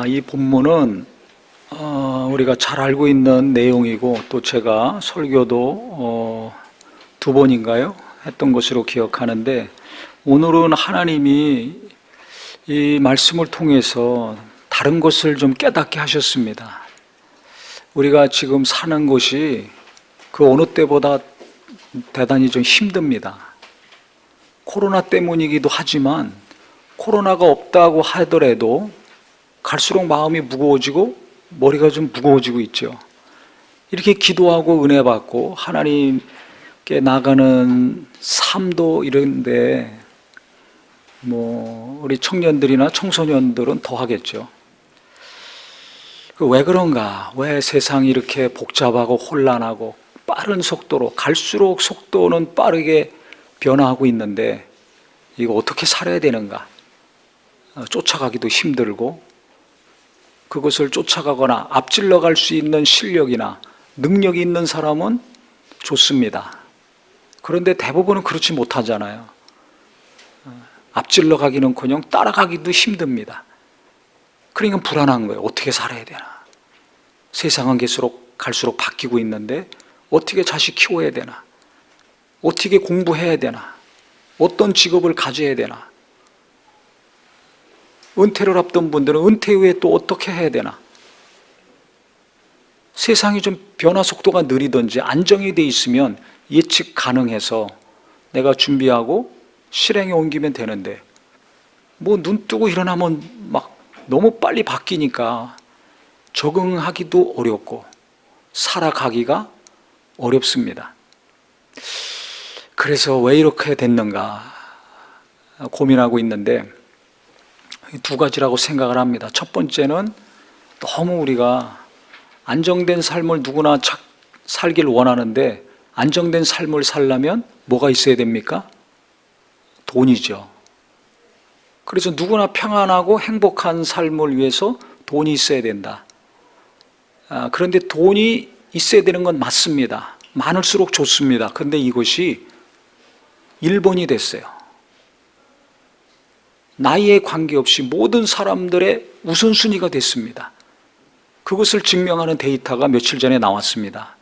이 본문은 우리가 잘 알고 있는 내용이고 또 제가 설교도 두 번인가요? 했던 것으로 기억하는데, 오늘은 하나님이 이 말씀을 통해서 다른 것을 좀 깨닫게 하셨습니다. 우리가 지금 사는 것이 그 어느 때보다 대단히 좀 힘듭니다. 코로나 때문이기도 하지만 코로나가 없다고 하더라도 갈수록 마음이 무거워지고 머리가 좀 무거워지고 있죠. 이렇게 기도하고 은혜 받고 하나님께 나가는 삶도 이런데 우리 청년들이나 청소년들은 더 하겠죠. 왜 그런가? 왜 세상이 이렇게 복잡하고 혼란하고 빠른 속도로, 갈수록 속도는 빠르게 변화하고 있는데 이거 어떻게 살아야 되는가? 쫓아가기도 힘들고, 그것을 쫓아가거나 앞질러 갈 수 있는 실력이나 능력이 있는 사람은 좋습니다. 그런데 대부분은 그렇지 못하잖아요. 앞질러 가기는커녕 따라가기도 힘듭니다. 그러니까 불안한 거예요. 어떻게 살아야 되나? 세상은 갈수록 바뀌고 있는데 어떻게 자식 키워야 되나? 어떻게 공부해야 되나? 어떤 직업을 가져야 되나? 은퇴를 앞둔 분들은 은퇴 후에 또 어떻게 해야 되나? 세상이 좀 변화 속도가 느리든지 안정이 돼 있으면 예측 가능해서 내가 준비하고 실행에 옮기면 되는데, 눈 뜨고 일어나면 막 너무 빨리 바뀌니까 적응하기도 어렵고 살아가기가 어렵습니다. 그래서 왜 이렇게 됐는가 고민하고 있는데, 두 가지라고 생각을 합니다. 첫 번째는 너무 우리가 안정된 삶을 누구나 살길 원하는데, 안정된 삶을 살려면 뭐가 있어야 됩니까? 돈이죠. 그래서 누구나 평안하고 행복한 삶을 위해서 돈이 있어야 된다. 그런데 돈이 있어야 되는 건 맞습니다. 많을수록 좋습니다. 그런데 이것이 일본이 됐어요. 나이에 관계없이 모든 사람들의 우선순위가 됐습니다. 그것을 증명하는 데이터가 며칠 전에 나왔습니다.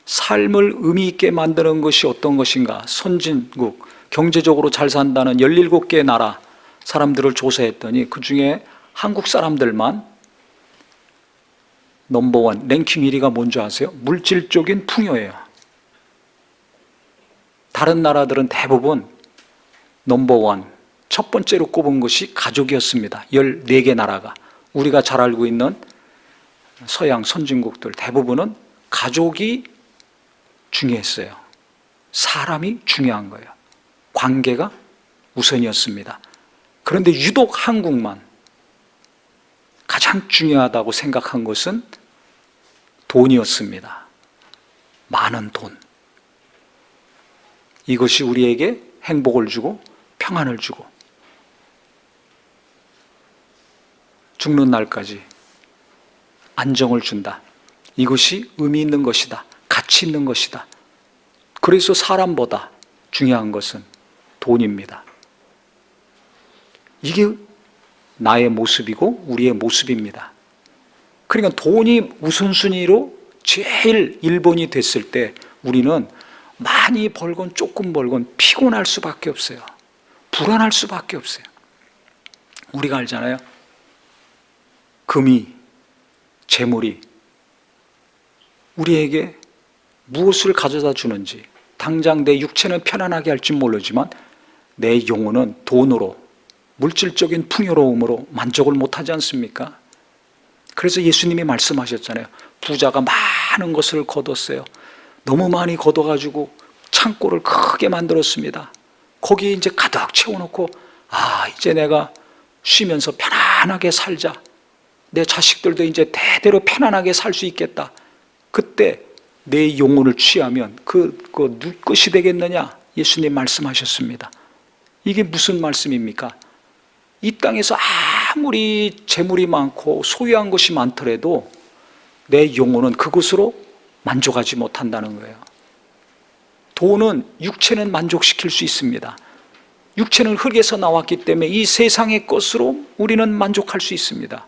삶을 의미 있게 만드는 것이 어떤 것인가? 선진국, 경제적으로 잘 산다는 17개의 나라 사람들을 조사했더니 그 중에 한국 사람들만 넘버원, 랭킹 1위가 뭔지 아세요? 물질적인 풍요예요. 다른 나라들은 대부분 넘버원, 첫 번째로 꼽은 것이 가족이었습니다. 14개 나라가. 우리가 잘 알고 있는 서양 선진국들 대부분은 가족이 중요했어요. 사람이 중요한 거예요. 관계가 우선이었습니다. 그런데 유독 한국만 가장 중요하다고 생각한 것은 돈이었습니다. 많은 돈. 이것이 우리에게 행복을 주고 평안을 주고 죽는 날까지 안정을 준다. 이것이 의미 있는 것이다. 가치 있는 것이다. 그래서 사람보다 중요한 것은 돈입니다. 이게 나의 모습이고 우리의 모습입니다. 그러니까 돈이 우선순위로 제일 1번이 됐을 때 우리는 많이 벌건 조금 벌건 피곤할 수밖에 없어요. 불안할 수밖에 없어요. 우리가 알잖아요. 금이, 재물이 우리에게 무엇을 가져다 주는지, 당장 내 육체는 편안하게 할지 모르지만 내 영혼은 돈으로, 물질적인 풍요로움으로 만족을 못하지 않습니까? 그래서 예수님이 말씀하셨잖아요. 부자가 많은 것을 거뒀어요. 너무 많이 거둬가지고 창고를 크게 만들었습니다. 거기에 이제 가득 채워놓고 이제 내가 쉬면서 편안하게 살자. 내 자식들도 이제 대대로 편안하게 살 수 있겠다. 그때 내 영혼을 취하면 그거 누구 것이 되겠느냐? 예수님 말씀하셨습니다. 이게 무슨 말씀입니까? 이 땅에서 아무리 재물이 많고 소유한 것이 많더라도 내 영혼은 그것으로 만족하지 못한다는 거예요. 돈은 육체는 만족시킬 수 있습니다. 육체는 흙에서 나왔기 때문에 이 세상의 것으로 우리는 만족할 수 있습니다.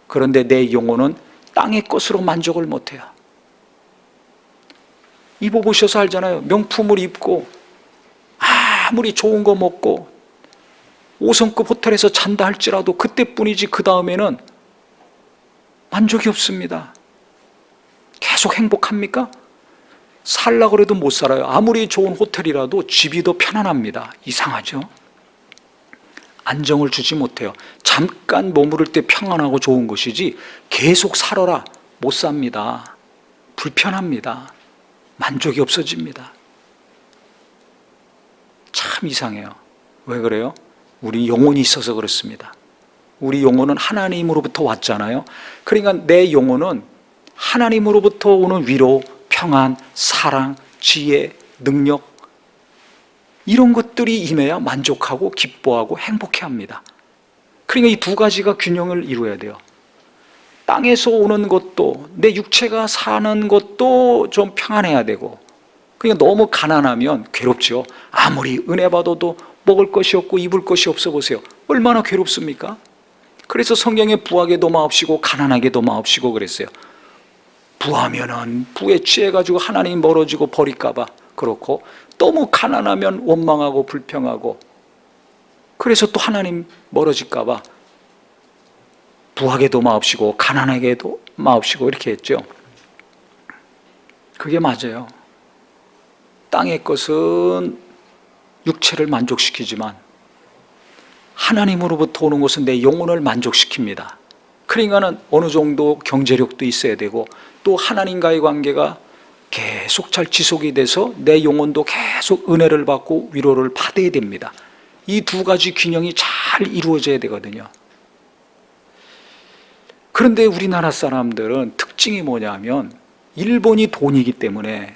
그런데 내 영혼은 땅의 것으로 만족을 못해요. 입어보셔서 알잖아요. 명품을 입고 아무리 좋은 거 먹고 5성급 호텔에서 잔다 할지라도 그때뿐이지 그 다음에는 만족이 없습니다. 계속 행복합니까? 살라고 해도 못 살아요. 아무리 좋은 호텔이라도 집이 더 편안합니다. 이상하죠? 안정을 주지 못해요. 잠깐 머무를 때 평안하고 좋은 것이지 계속 살아라 못 삽니다. 불편합니다. 만족이 없어집니다. 참 이상해요. 왜 그래요? 우리 영혼이 있어서 그렇습니다. 우리 영혼은 하나님으로부터 왔잖아요. 그러니까 내 영혼은 하나님으로부터 오는 위로, 평안, 사랑, 지혜, 능력 이런 것들이 임해야 만족하고 기뻐하고 행복해합니다. 그러니까 이 두 가지가 균형을 이루어야 돼요. 땅에서 오는 것도 내 육체가 사는 것도 좀 평안해야 되고, 그러니까 너무 가난하면 괴롭죠. 아무리 은혜 받아도 먹을 것이 없고 입을 것이 없어 보세요. 얼마나 괴롭습니까? 그래서 성경에 부하게도 마옵시고 가난하게도 마옵시고 그랬어요. 부하면은 부에 취해가지고 하나님 멀어지고 버릴까봐 그렇고, 너무 가난하면 원망하고 불평하고, 그래서 또 하나님 멀어질까봐 부하게도 마옵시고 가난하게도 마옵시고 이렇게 했죠. 그게 맞아요. 땅의 것은 육체를 만족시키지만 하나님으로부터 오는 것은 내 영혼을 만족시킵니다. 그러니까는 어느 정도 경제력도 있어야 되고, 또 하나님과의 관계가 계속 잘 지속이 돼서 내 영혼도 계속 은혜를 받고 위로를 받아야 됩니다. 이 두 가지 균형이 잘 이루어져야 되거든요. 그런데 우리나라 사람들은 특징이 뭐냐면, 일본이 돈이기 때문에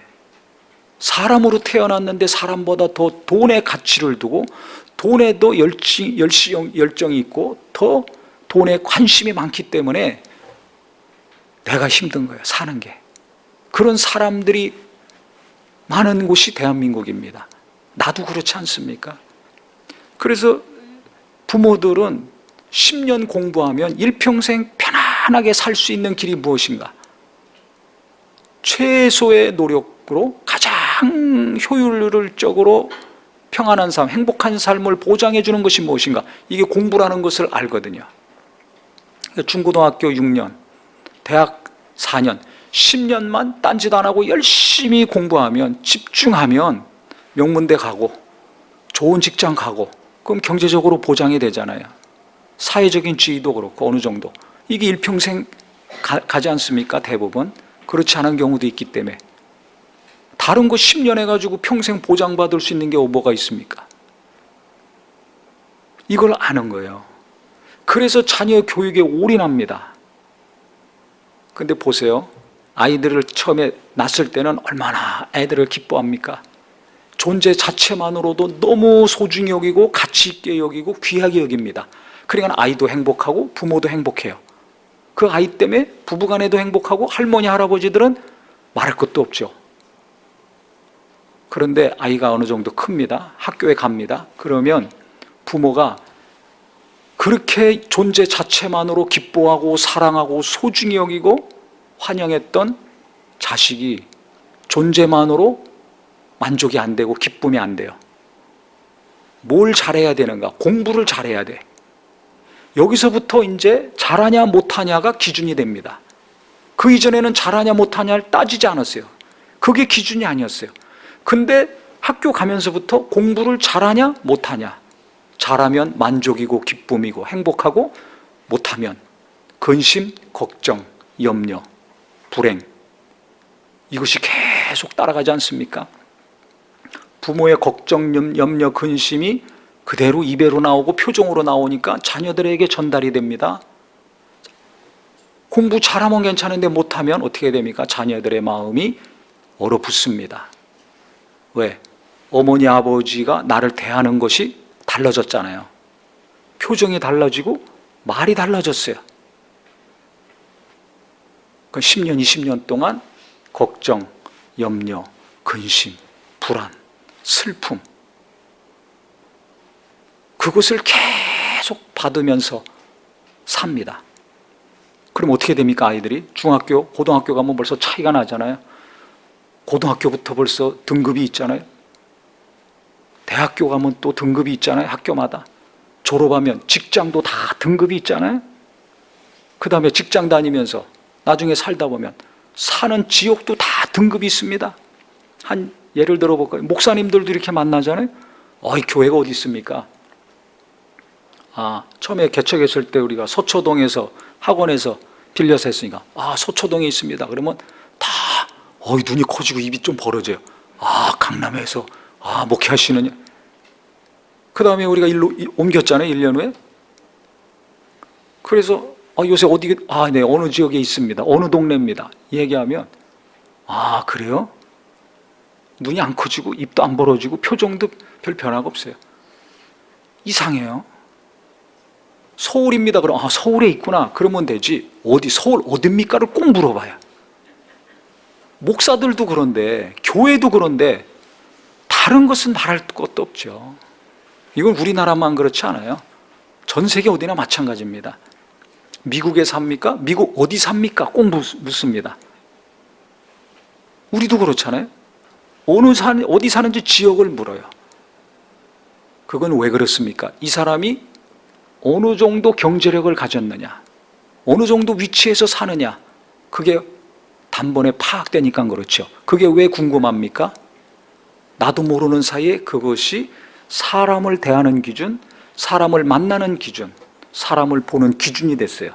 사람으로 태어났는데 사람보다 더 돈의 가치를 두고 돈에 더 열정이 있고 더 돈에 관심이 많기 때문에 내가 힘든 거예요, 사는 게. 그런 사람들이 많은 곳이 대한민국입니다. 나도 그렇지 않습니까? 그래서 부모들은 10년 공부하면 일평생 편안하게 살 수 있는 길이 무엇인가? 최소의 노력으로 가장 효율적으로 평안한 삶, 행복한 삶을 보장해 주는 것이 무엇인가? 이게 공부라는 것을 알거든요. 중고등학교 6년, 대학 4년, 10년만 딴짓 안 하고 열심히 공부하면, 집중하면 명문대 가고 좋은 직장 가고, 그럼 경제적으로 보장이 되잖아요. 사회적인 지위도 그렇고 어느 정도. 이게 일평생 가지 않습니까? 대부분. 그렇지 않은 경우도 있기 때문에. 다른 거 10년 해가지고 평생 보장받을 수 있는 게 뭐가 있습니까? 이걸 아는 거예요. 그래서 자녀 교육에 올인합니다. 근데 보세요. 아이들을 처음에 낳았을 때는 얼마나 애들을 기뻐합니까? 존재 자체만으로도 너무 소중히 여기고 가치 있게 여기고 귀하게 여깁니다. 그러니까 아이도 행복하고 부모도 행복해요. 그 아이 때문에 부부간에도 행복하고 할머니 할아버지들은 말할 것도 없죠. 그런데 아이가 어느 정도 큽니다. 학교에 갑니다. 그러면 부모가 그렇게 존재 자체만으로 기뻐하고 사랑하고 소중히 여기고 환영했던 자식이 존재만으로 만족이 안 되고 기쁨이 안 돼요. 뭘 잘해야 되는가? 공부를 잘해야 돼. 여기서부터 이제 잘하냐 못하냐가 기준이 됩니다. 그 이전에는 잘하냐 못하냐를 따지지 않았어요. 그게 기준이 아니었어요. 근데 학교 가면서부터 공부를 잘하냐 못하냐, 잘하면 만족이고 기쁨이고 행복하고, 못하면 근심, 걱정, 염려, 불행, 이것이 계속 따라가지 않습니까? 부모의 걱정, 염려, 근심이 그대로 입에로 나오고 표정으로 나오니까 자녀들에게 전달이 됩니다. 공부 잘하면 괜찮은데 못하면 어떻게 됩니까? 자녀들의 마음이 얼어붙습니다. 왜? 어머니 아버지가 나를 대하는 것이 달라졌잖아요. 표정이 달라지고 말이 달라졌어요. 그 10년, 20년 동안 걱정, 염려, 근심, 불안, 슬픔, 그것을 계속 받으면서 삽니다. 그럼 어떻게 됩니까? 아이들이 중학교, 고등학교 가면 벌써 차이가 나잖아요. 고등학교부터 벌써 등급이 있잖아요. 대학교 가면 또 등급이 있잖아요. 학교마다. 졸업하면 직장도 다 등급이 있잖아요. 그 다음에 직장 다니면서 나중에 살다 보면 사는 지역도 다 등급이 있습니다. 한 예를 들어 볼까요? 목사님들도 이렇게 만나잖아요. 이 교회가 어디 있습니까? 처음에 개척했을 때 우리가 서초동에서 학원에서 빌려서 했으니까 서초동에 있습니다. 그러면 다 눈이 커지고 입이 좀 벌어져요. 강남에서 목회하시느냐. 그 다음에 우리가 일로 옮겼잖아요. 1년 후에. 그래서 요새 어디 네, 어느 지역에 있습니다. 어느 동네입니다. 얘기하면 그래요? 눈이 안 커지고 입도 안 벌어지고 표정도 별 변화가 없어요. 이상해요. 서울입니다. 그럼 서울에 있구나. 그러면 되지. 서울 어딥니까를 꼭 물어봐요. 목사들도 그런데 교회도 그런데 다른 것은 말할 것도 없죠. 이건 우리나라만 그렇지 않아요. 전 세계 어디나 마찬가지입니다. 미국에 삽니까? 미국 어디 삽니까? 꼭 묻습니다. 우리도 그렇잖아요. 어디 사는지 지역을 물어요. 그건 왜 그렇습니까? 이 사람이 어느 정도 경제력을 가졌느냐, 어느 정도 위치에서 사느냐, 그게 단번에 파악되니까 그렇죠. 그게 왜 궁금합니까? 나도 모르는 사이에 그것이 사람을 대하는 기준, 사람을 만나는 기준, 사람을 보는 기준이 됐어요.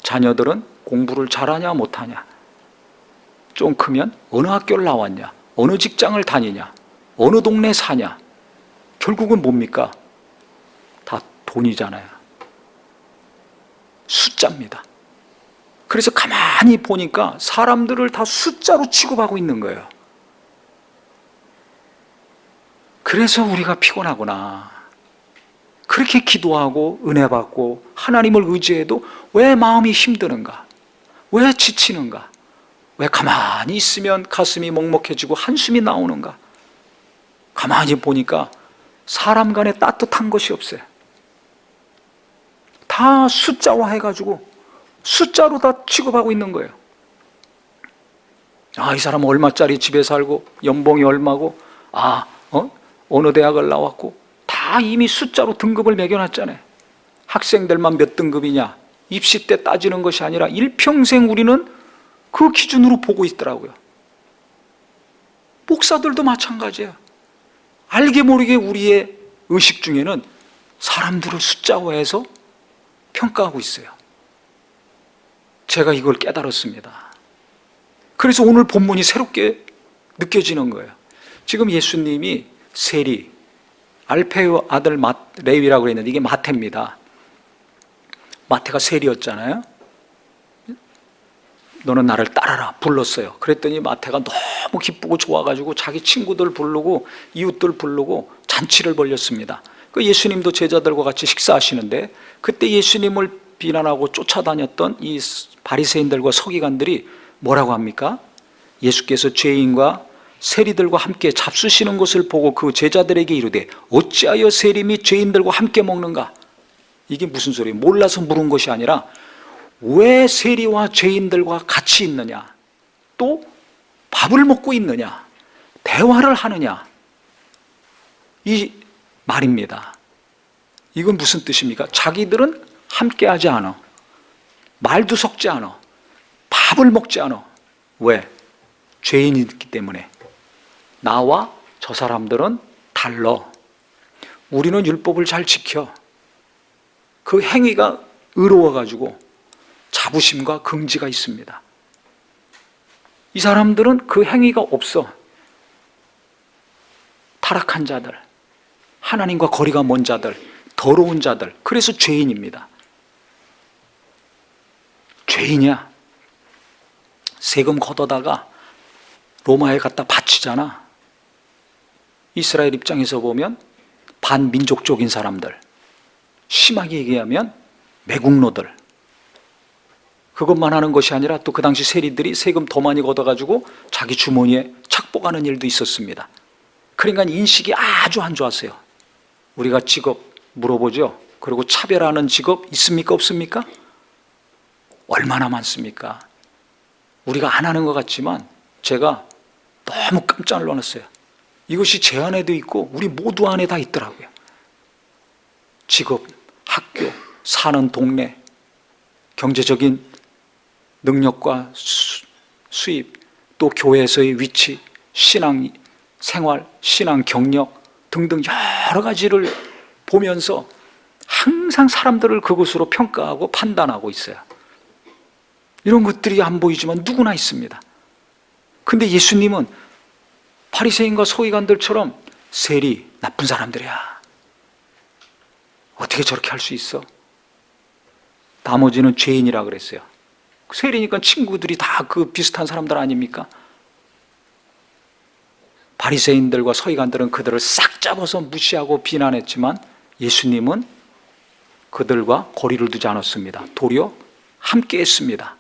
자녀들은 공부를 잘하냐 못하냐, 좀 크면 어느 학교를 나왔냐, 어느 직장을 다니냐, 어느 동네 사냐, 결국은 뭡니까? 다 돈이잖아요. 숫자입니다. 그래서 가만히 보니까 사람들을 다 숫자로 취급하고 있는 거예요. 그래서 우리가 피곤하구나. 그렇게 기도하고 은혜 받고 하나님을 의지해도 왜 마음이 힘드는가? 왜 지치는가? 왜 가만히 있으면 가슴이 먹먹해지고 한숨이 나오는가? 가만히 보니까 사람 간에 따뜻한 것이 없어요. 다 숫자화 해가지고 숫자로 다 취급하고 있는 거예요. 이 사람은 얼마짜리 집에 살고 연봉이 얼마고 어느 대학을 나왔고 다 이미 숫자로 등급을 매겨놨잖아요. 학생들만 몇 등급이냐, 입시 때 따지는 것이 아니라 일평생 우리는 그 기준으로 보고 있더라고요. 목사들도 마찬가지예요. 알게 모르게 우리의 의식 중에는 사람들을 숫자화해서 평가하고 있어요. 제가 이걸 깨달았습니다. 그래서 오늘 본문이 새롭게 느껴지는 거예요. 지금 예수님이 세리, 알페의 아들 레위라고 했는데 이게 마태입니다. 마태가 세리였잖아요. 너는 나를 따라라 불렀어요. 그랬더니 마태가 너무 기쁘고 좋아가지고 자기 친구들 부르고 이웃들 부르고 잔치를 벌였습니다. 그 예수님도 제자들과 같이 식사하시는데 그때 예수님을 비난하고 쫓아다녔던 이 바리새인들과 서기관들이 뭐라고 합니까? 예수께서 죄인과 세리들과 함께 잡수시는 것을 보고 그 제자들에게 이르되 어찌하여 세리 및 죄인들과 함께 먹는가? 이게 무슨 소리예요? 몰라서 물은 것이 아니라 왜 세리와 죄인들과 같이 있느냐? 또 밥을 먹고 있느냐? 대화를 하느냐? 이 말입니다. 이건 무슨 뜻입니까? 자기들은 함께하지 않아. 말도 섞지 않아. 밥을 먹지 않아. 왜? 죄인이기 때문에. 나와 저 사람들은 달라. 우리는 율법을 잘 지켜. 그 행위가 의로워가지고 자부심과 긍지가 있습니다. 이 사람들은 그 행위가 없어. 타락한 자들, 하나님과 거리가 먼 자들, 더러운 자들, 그래서 죄인입니다. 죄인이야. 세금 걷어다가 로마에 갖다 바치잖아. 이스라엘 입장에서 보면 반민족적인 사람들, 심하게 얘기하면 매국노들, 그것만 하는 것이 아니라 또 그 당시 세리들이 세금 더 많이 걷어가지고 자기 주머니에 착복하는 일도 있었습니다. 그러니까 인식이 아주 안 좋았어요. 우리가 직업 물어보죠. 그리고 차별하는 직업 있습니까? 없습니까? 얼마나 많습니까? 우리가 안 하는 것 같지만 제가 너무 깜짝 놀랐어요. 이것이 제 안에도 있고 우리 모두 안에 다 있더라고요. 직업, 학교, 사는 동네, 경제적인 능력과 수입, 또 교회에서의 위치, 신앙 생활, 신앙 경력 등등 여러 가지를 보면서 항상 사람들을 그것으로 평가하고 판단하고 있어요. 이런 것들이 안 보이지만 누구나 있습니다. 근데 예수님은 바리새인과 서기관들처럼 세리 나쁜 사람들이야. 어떻게 저렇게 할 수 있어? 나머지는 죄인이라 그랬어요. 세리니까 친구들이 다 그 비슷한 사람들 아닙니까? 바리새인들과 서기관들은 그들을 싹 잡아서 무시하고 비난했지만 예수님은 그들과 거리를 두지 않았습니다. 도리어 함께 했습니다.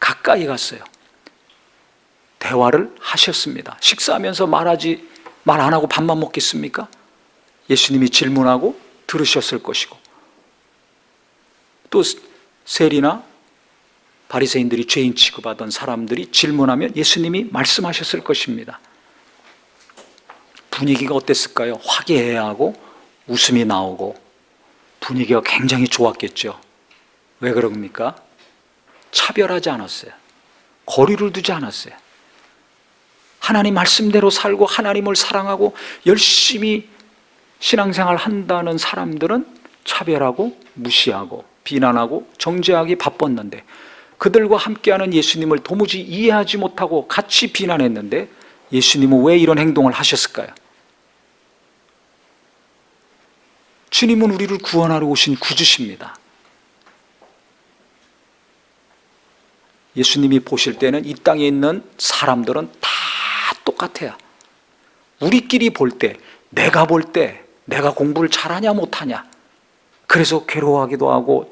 가까이 갔어요. 대화를 하셨습니다. 식사하면서 말 안 하고 밥만 먹겠습니까? 예수님이 질문하고 들으셨을 것이고, 또 세리나 바리새인들이 죄인 취급하던 사람들이 질문하면 예수님이 말씀하셨을 것입니다. 분위기가 어땠을까요? 화기애애하고 웃음이 나오고 분위기가 굉장히 좋았겠죠. 왜 그럽니까? 차별하지 않았어요. 거리를 두지 않았어요. 하나님 말씀대로 살고 하나님을 사랑하고 열심히 신앙생활 한다는 사람들은 차별하고 무시하고 비난하고 정죄하기 바빴는데, 그들과 함께하는 예수님을 도무지 이해하지 못하고 같이 비난했는데 예수님은 왜 이런 행동을 하셨을까요? 주님은 우리를 구원하러 오신 구주십니다. 예수님이 보실 때는 이 땅에 있는 사람들은 다 똑같아요. 우리끼리 볼 때, 내가 볼 때 내가 공부를 잘하냐 못하냐, 그래서 괴로워하기도 하고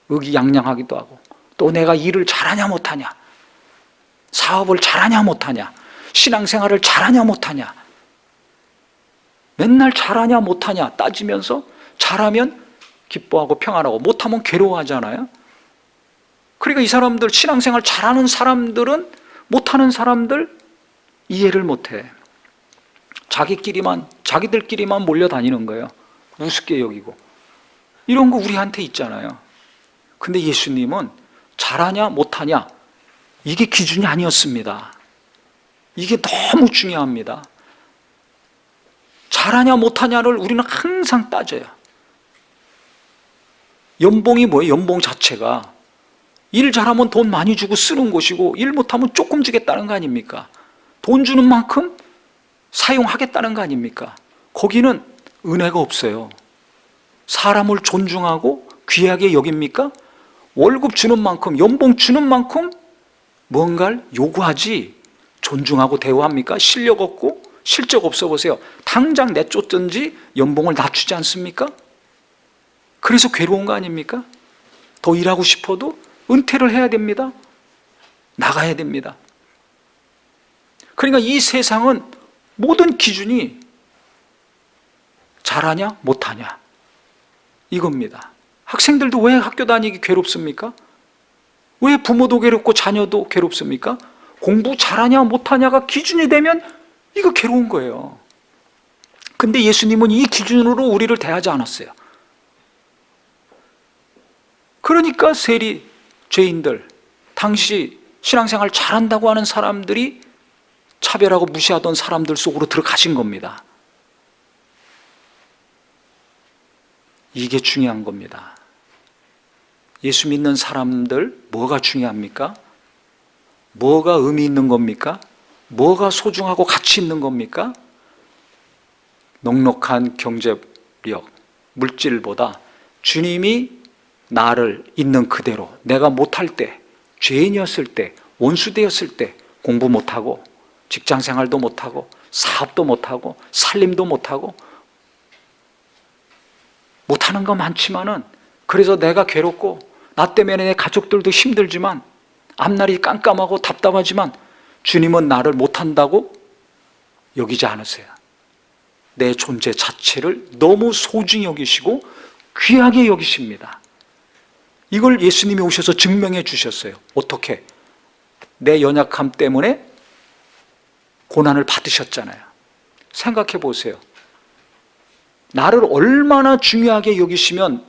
의기양양하기도 하고, 또 내가 일을 잘하냐 못하냐, 사업을 잘하냐 못하냐, 신앙생활을 잘하냐 못하냐, 맨날 잘하냐 못하냐 따지면서 잘하면 기뻐하고 평안하고 못하면 괴로워하잖아요. 그러니까 이 사람들, 신앙생활 잘하는 사람들은 못하는 사람들 이해를 못해. 자기들끼리만 몰려다니는 거예요. 우습게 여기고. 이런 거 우리한테 있잖아요. 근데 예수님은 잘하냐 못하냐 이게 기준이 아니었습니다. 이게 너무 중요합니다. 잘하냐 못하냐를 우리는 항상 따져요. 연봉이 뭐예요? 연봉 자체가 일 잘하면 돈 많이 주고 쓰는 곳이고, 일 못하면 조금 주겠다는 거 아닙니까? 돈 주는 만큼 사용하겠다는 거 아닙니까? 거기는 은혜가 없어요. 사람을 존중하고 귀하게 여깁니까? 월급 주는 만큼, 연봉 주는 만큼 뭔가를 요구하지 존중하고 대우합니까? 실력 없고 실적 없어 보세요. 당장 내쫓든지 연봉을 낮추지 않습니까? 그래서 괴로운 거 아닙니까? 더 일하고 싶어도 은퇴를 해야 됩니다. 나가야 됩니다. 그러니까 이 세상은 모든 기준이 잘하냐 못하냐 이겁니다. 학생들도 왜 학교 다니기 괴롭습니까? 왜 부모도 괴롭고 자녀도 괴롭습니까? 공부 잘하냐 못하냐가 기준이 되면 이거 괴로운 거예요. 근데 예수님은 이 기준으로 우리를 대하지 않았어요. 그러니까 세리, 죄인들, 당시 신앙생활 잘한다고 하는 사람들이 차별하고 무시하던 사람들 속으로 들어가신 겁니다. 이게 중요한 겁니다. 예수 믿는 사람들 뭐가 중요합니까? 뭐가 의미 있는 겁니까? 뭐가 소중하고 가치 있는 겁니까? 넉넉한 경제력, 물질보다 주님이 나를 있는 그대로, 내가 못할 때, 죄인이었을 때, 원수되었을 때 공부 못하고 직장생활도 못하고 사업도 못하고 살림도 못하고 못하는 거 많지만은, 그래서 내가 괴롭고 나 때문에 내 가족들도 힘들지만, 앞날이 깜깜하고 답답하지만 주님은 나를 못한다고 여기지 않으세요. 내 존재 자체를 너무 소중히 여기시고 귀하게 여기십니다. 이걸 예수님이 오셔서 증명해 주셨어요. 어떻게? 내 연약함 때문에 고난을 받으셨잖아요. 생각해 보세요. 나를 얼마나 중요하게 여기시면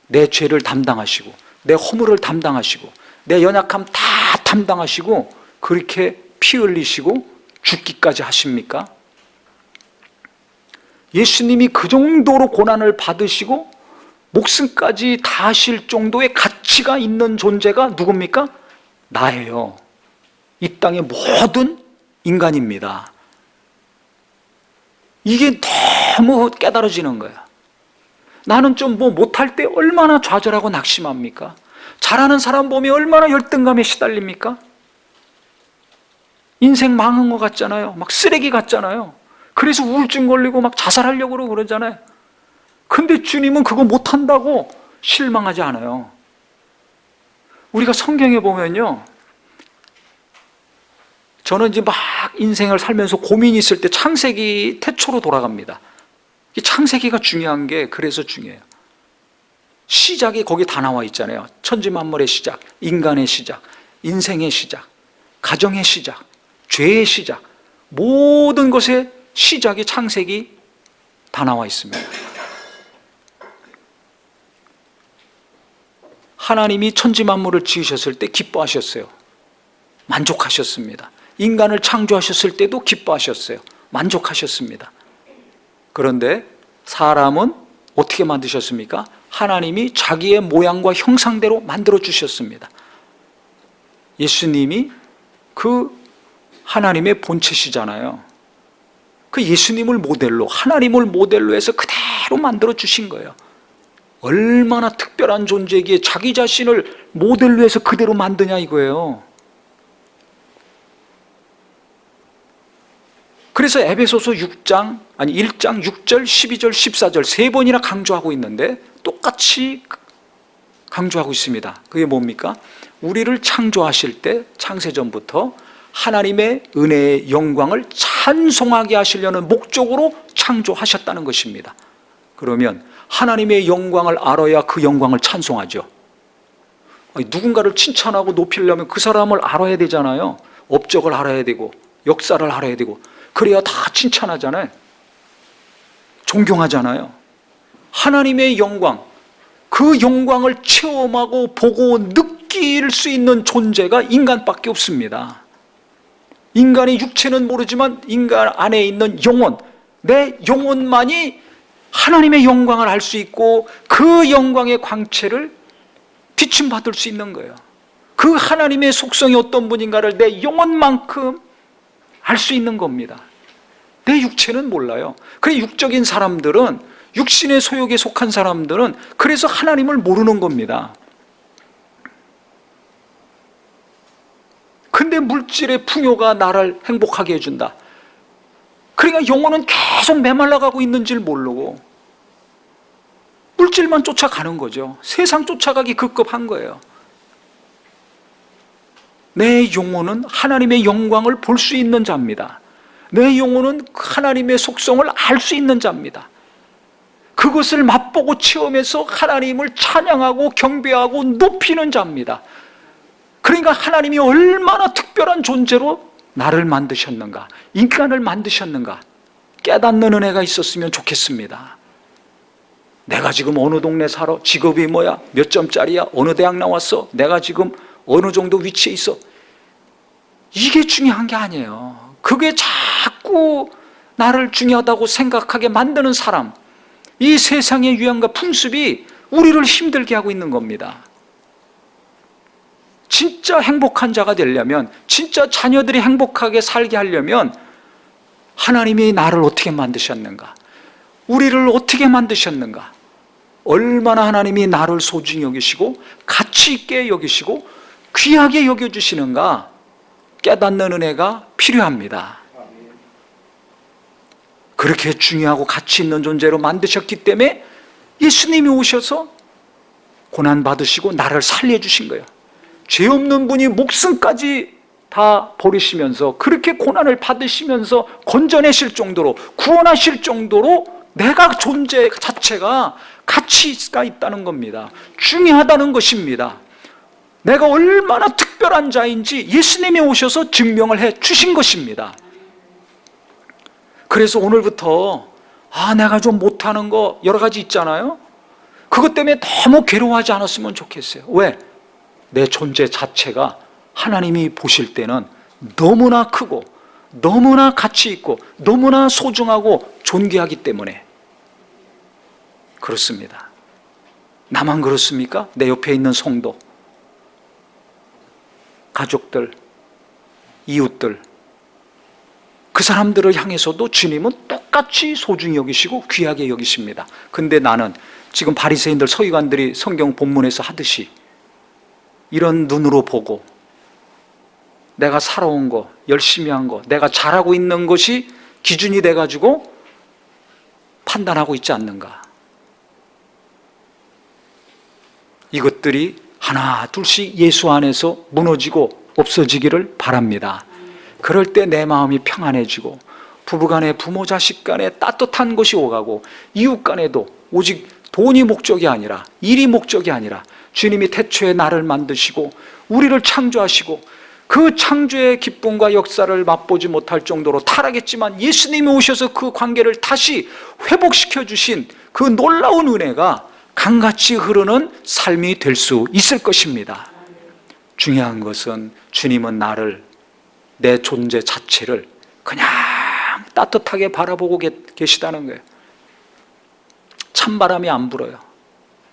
내 죄를 담당하시고 내 허물을 담당하시고 내 연약함 다 담당하시고 그렇게 피 흘리시고 죽기까지 하십니까? 예수님이 그 정도로 고난을 받으시고 목숨까지 다하실 정도의 가치가 있는 존재가 누굽니까? 나예요. 이 땅의 모든 인간입니다. 이게 너무 깨달아지는 거야. 나는 좀 뭐 못할 때 얼마나 좌절하고 낙심합니까? 잘하는 사람 보면 얼마나 열등감에 시달립니까? 인생 망한 것 같잖아요. 막 쓰레기 같잖아요. 그래서 우울증 걸리고 막 자살하려고 그러잖아요. 근데 주님은 그거 못한다고 실망하지 않아요. 우리가 성경에 보면요, 저는 이제 막 인생을 살면서 고민이 있을 때 창세기 태초로 돌아갑니다. 이 창세기가 중요한 게 그래서 중요해요. 시작이 거기 다 나와 있잖아요. 천지만물의 시작, 인간의 시작, 인생의 시작, 가정의 시작, 죄의 시작, 모든 것의 시작이 창세기 다 나와 있습니다. 하나님이 천지만물을 지으셨을 때 기뻐하셨어요. 만족하셨습니다. 인간을 창조하셨을 때도 기뻐하셨어요. 만족하셨습니다. 그런데 사람은 어떻게 만드셨습니까? 하나님이 자기의 모양과 형상대로 만들어 주셨습니다. 예수님이 그 하나님의 본체시잖아요. 그 예수님을 모델로, 하나님을 모델로 해서 그대로 만들어 주신 거예요. 얼마나 특별한 존재이기에 자기 자신을 모델로 해서 그대로 만드냐 이거예요. 그래서 에베소서 1장 6절, 12절, 14절 세 번이나 강조하고 있는데 똑같이 강조하고 있습니다. 그게 뭡니까? 우리를 창조하실 때 창세전부터 하나님의 은혜의 영광을 찬송하게 하시려는 목적으로 창조하셨다는 것입니다. 그러면 하나님의 영광을 알아야 그 영광을 찬송하죠. 누군가를 칭찬하고 높이려면 그 사람을 알아야 되잖아요. 업적을 알아야 되고 역사를 알아야 되고 그래야 다 칭찬하잖아요. 존경하잖아요. 하나님의 영광, 그 영광을 체험하고 보고 느낄 수 있는 존재가 인간밖에 없습니다. 인간의 육체는 모르지만 인간 안에 있는 영혼, 내 영혼만이 하나님의 영광을 알 수 있고 그 영광의 광채를 비춤받을 수 있는 거예요. 그 하나님의 속성이 어떤 분인가를 내 영혼만큼 알 수 있는 겁니다. 내 육체는 몰라요. 그래 육적인 사람들은, 육신의 소욕에 속한 사람들은 그래서 하나님을 모르는 겁니다. 근데 물질의 풍요가 나를 행복하게 해준다. 그러니까 영혼은 계속 메말라가고 있는 줄 모르고 물질만 쫓아가는 거죠. 세상 쫓아가기 급급한 거예요. 내 영혼은 하나님의 영광을 볼 수 있는 자입니다. 내 영혼은 하나님의 속성을 알 수 있는 자입니다. 그것을 맛보고 체험해서 하나님을 찬양하고 경배하고 높이는 자입니다. 그러니까 하나님이 얼마나 특별한 존재로 나를 만드셨는가, 인간을 만드셨는가 깨닫는 은혜가 있었으면 좋겠습니다. 내가 지금 어느 동네 살아? 직업이 뭐야? 몇 점짜리야? 어느 대학 나왔어? 내가 지금 어느 정도 위치에 있어? 이게 중요한 게 아니에요. 그게 자꾸 나를 중요하다고 생각하게 만드는 사람, 이 세상의 유행과 풍습이 우리를 힘들게 하고 있는 겁니다. 진짜 행복한 자가 되려면, 진짜 자녀들이 행복하게 살게 하려면 하나님이 나를 어떻게 만드셨는가, 우리를 어떻게 만드셨는가, 얼마나 하나님이 나를 소중히 여기시고 가치 있게 여기시고 귀하게 여겨주시는가 깨닫는 은혜가 필요합니다. 그렇게 중요하고 가치 있는 존재로 만드셨기 때문에 예수님이 오셔서 고난받으시고 나를 살려주신 거예요. 죄 없는 분이 목숨까지 다 버리시면서 그렇게 고난을 받으시면서 건져내실 정도로, 구원하실 정도로 내가 존재 자체가 가치가 있다는 겁니다. 중요하다는 것입니다. 내가 얼마나 특별한 자인지 예수님이 오셔서 증명을 해 주신 것입니다. 그래서 오늘부터 내가 좀 못하는 거 여러 가지 있잖아요. 그것 때문에 너무 괴로워하지 않았으면 좋겠어요. 왜? 내 존재 자체가 하나님이 보실 때는 너무나 크고 너무나 가치 있고 너무나 소중하고 존귀하기 때문에 그렇습니다. 나만 그렇습니까? 내 옆에 있는 성도, 가족들, 이웃들, 그 사람들을 향해서도 주님은 똑같이 소중히 여기시고 귀하게 여기십니다. 근데 나는 지금 바리새인들, 서기관들이 성경 본문에서 하듯이 이런 눈으로 보고 내가 살아온 거, 열심히 한 거, 내가 잘하고 있는 것이 기준이 돼가지고 판단하고 있지 않는가. 이것들이 하나 둘씩 예수 안에서 무너지고 없어지기를 바랍니다. 그럴 때 내 마음이 평안해지고 부부간에, 부모 자식 간에 따뜻한 것이 오가고 이웃 간에도 오직 돈이 목적이 아니라, 일이 목적이 아니라 주님이 태초에 나를 만드시고 우리를 창조하시고 그 창조의 기쁨과 역사를 맛보지 못할 정도로 타락했지만 예수님이 오셔서 그 관계를 다시 회복시켜 주신 그 놀라운 은혜가 강같이 흐르는 삶이 될 수 있을 것입니다. 중요한 것은 주님은 나를, 내 존재 자체를 그냥 따뜻하게 바라보고 계시다는 거예요. 찬바람이 안 불어요.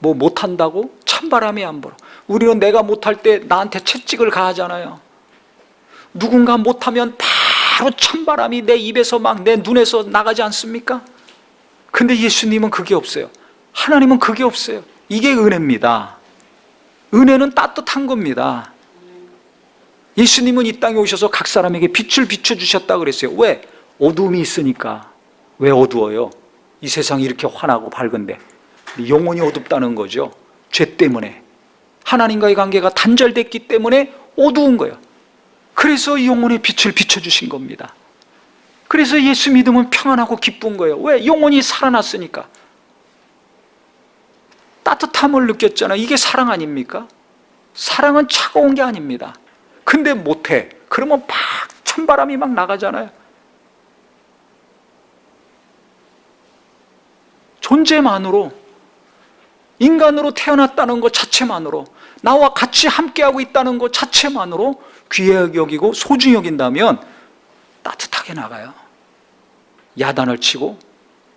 뭐 못한다고? 찬바람이 안 불어. 우리는 내가 못할 때 나한테 채찍을 가하잖아요. 누군가 못하면 바로 찬바람이 내 입에서 막 내 눈에서 나가지 않습니까? 근데 예수님은 그게 없어요. 하나님은 그게 없어요. 이게 은혜입니다. 은혜는 따뜻한 겁니다. 예수님은 이 땅에 오셔서 각 사람에게 빛을 비춰주셨다고 그랬어요. 왜? 어두움이 있으니까. 왜 어두워요? 이 세상이 이렇게 환하고 밝은데 영혼이 어둡다는 거죠. 죄 때문에. 하나님과의 관계가 단절됐기 때문에 어두운 거예요. 그래서 영혼의 빛을 비춰주신 겁니다. 그래서 예수 믿으면 평안하고 기쁜 거예요. 왜? 영혼이 살아났으니까. 따뜻함을 느꼈잖아요. 이게 사랑 아닙니까? 사랑은 차가운 게 아닙니다. 근데 못해. 그러면 막 찬바람이 막 나가잖아요. 존재만으로, 인간으로 태어났다는 것 자체만으로, 나와 같이 함께하고 있다는 것 자체만으로 귀하게 여기고 소중히 여긴다면 따뜻하게 나가요. 야단을 치고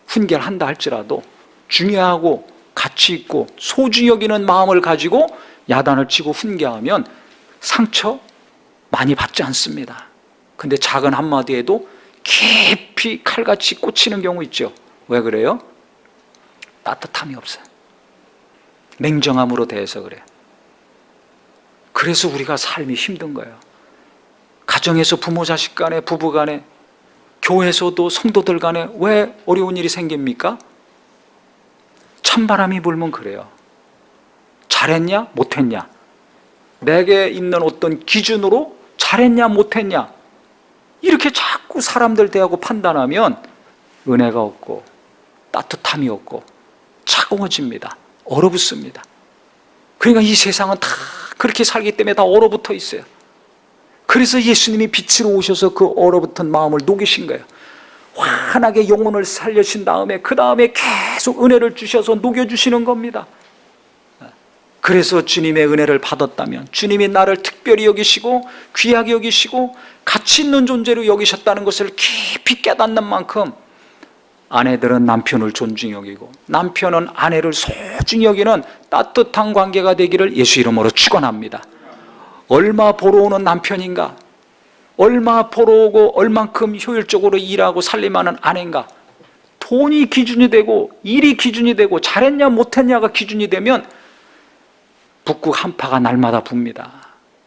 훈계한다 할지라도 중요하고 가치 있고 소중히 여기는 마음을 가지고 야단을 치고 훈계하면 상처 많이 받지 않습니다. 근데 작은 한마디에도 깊이 칼같이 꽂히는 경우 있죠. 왜 그래요? 따뜻함이 없어요. 냉정함으로 대해서 그래요. 그래서 우리가 삶이 힘든 거예요. 가정에서 부모 자식 간에, 부부 간에, 교회에서도 성도들 간에 왜 어려운 일이 생깁니까? 찬바람이 불면 그래요. 잘했냐? 못했냐? 내게 있는 어떤 기준으로 잘했냐? 못했냐? 이렇게 자꾸 사람들 대하고 판단하면 은혜가 없고 따뜻함이 없고 차가워집니다. 얼어붙습니다. 그러니까 이 세상은 다 그렇게 살기 때문에 다 얼어붙어 있어요. 그래서 예수님이 빛으로 오셔서 그 얼어붙은 마음을 녹이신 거예요. 환하게 영혼을 살려신 다음에 그 다음에 계속 은혜를 주셔서 녹여주시는 겁니다. 그래서 주님의 은혜를 받았다면, 주님이 나를 특별히 여기시고 귀하게 여기시고 가치 있는 존재로 여기셨다는 것을 깊이 깨닫는 만큼 아내들은 남편을 존중히 여기고 남편은 아내를 소중히 여기는 따뜻한 관계가 되기를 예수 이름으로 축원합니다. 얼마 벌어오는 남편인가? 얼마 벌어오고 얼만큼 효율적으로 일하고 살림하는 아내인가? 돈이 기준이 되고 일이 기준이 되고 잘했냐 못했냐가 기준이 되면 북극 한파가 날마다 붑니다.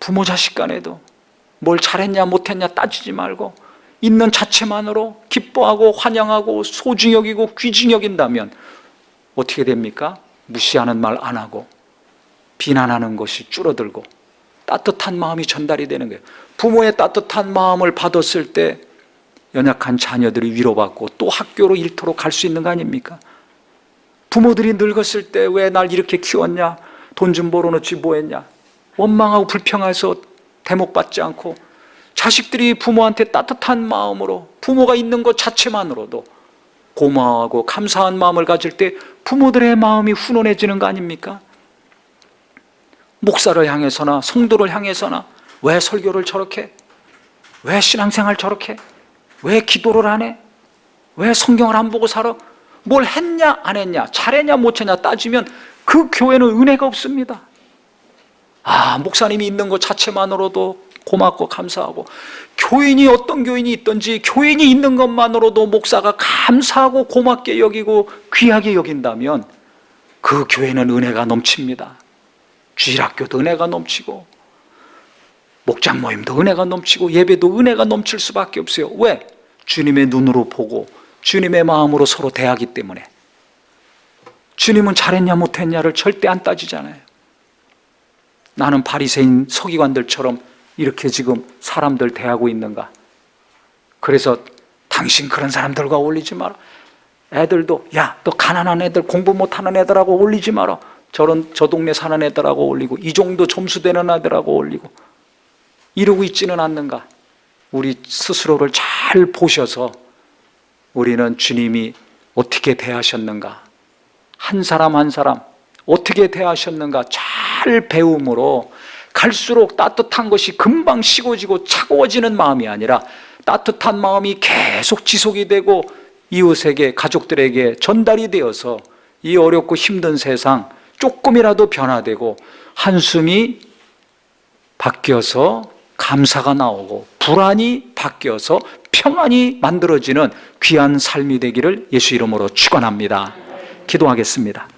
부모 자식 간에도 뭘 잘했냐 못했냐 따지지 말고 있는 자체만으로 기뻐하고 환영하고 소중히 여기고 귀중히 여긴다면 어떻게 됩니까? 무시하는 말 안 하고 비난하는 것이 줄어들고 따뜻한 마음이 전달이 되는 거예요. 부모의 따뜻한 마음을 받았을 때 연약한 자녀들이 위로받고 또 학교로 일터로 갈 수 있는 거 아닙니까? 부모들이 늙었을 때 왜 날 이렇게 키웠냐, 돈 좀 벌어놓지 뭐 했냐, 원망하고 불평해서 대목받지 않고, 자식들이 부모한테 따뜻한 마음으로, 부모가 있는 것 자체만으로도 고마워하고 감사한 마음을 가질 때 부모들의 마음이 훈훈해지는 거 아닙니까? 목사를 향해서나 성도를 향해서나 왜 설교를 저렇게, 왜 신앙생활 저렇게, 왜 기도를 안 해, 왜 성경을 안 보고 살아, 뭘 했냐 안 했냐, 잘했냐 못했냐 따지면 그 교회는 은혜가 없습니다. 목사님이 있는 것 자체만으로도 고맙고 감사하고, 교인이 어떤 교인이 있든지 교인이 있는 것만으로도 목사가 감사하고 고맙게 여기고 귀하게 여긴다면 그 교회는 은혜가 넘칩니다. 주일학교도 은혜가 넘치고, 목장 모임도 은혜가 넘치고, 예배도 은혜가 넘칠 수밖에 없어요. 왜? 주님의 눈으로 보고 주님의 마음으로 서로 대하기 때문에. 주님은 잘했냐 못했냐를 절대 안 따지잖아요. 나는 바리새인 서기관들처럼 이렇게 지금 사람들 대하고 있는가? 그래서 당신 그런 사람들과 어울리지 마라. 애들도 야, 너 가난한 애들, 공부 못하는 애들하고 어울리지 마라. 저 동네 사는 애들하고 어울리고, 이 정도 점수 되는 애들하고 어울리고 이러고 있지는 않는가? 우리 스스로를 잘 보셔서 우리는 주님이 어떻게 대하셨는가, 한 사람 한 사람 어떻게 대하셨는가 잘 배움으로 갈수록 따뜻한 것이 금방 식어지고 차가워지는 마음이 아니라 따뜻한 마음이 계속 지속이 되고 이웃에게, 가족들에게 전달이 되어서 이 어렵고 힘든 세상 조금이라도 변화되고 한숨이 바뀌어서 감사가 나오고 불안이 바뀌어서 평안이 만들어지는 귀한 삶이 되기를 예수 이름으로 축원합니다. 기도하겠습니다.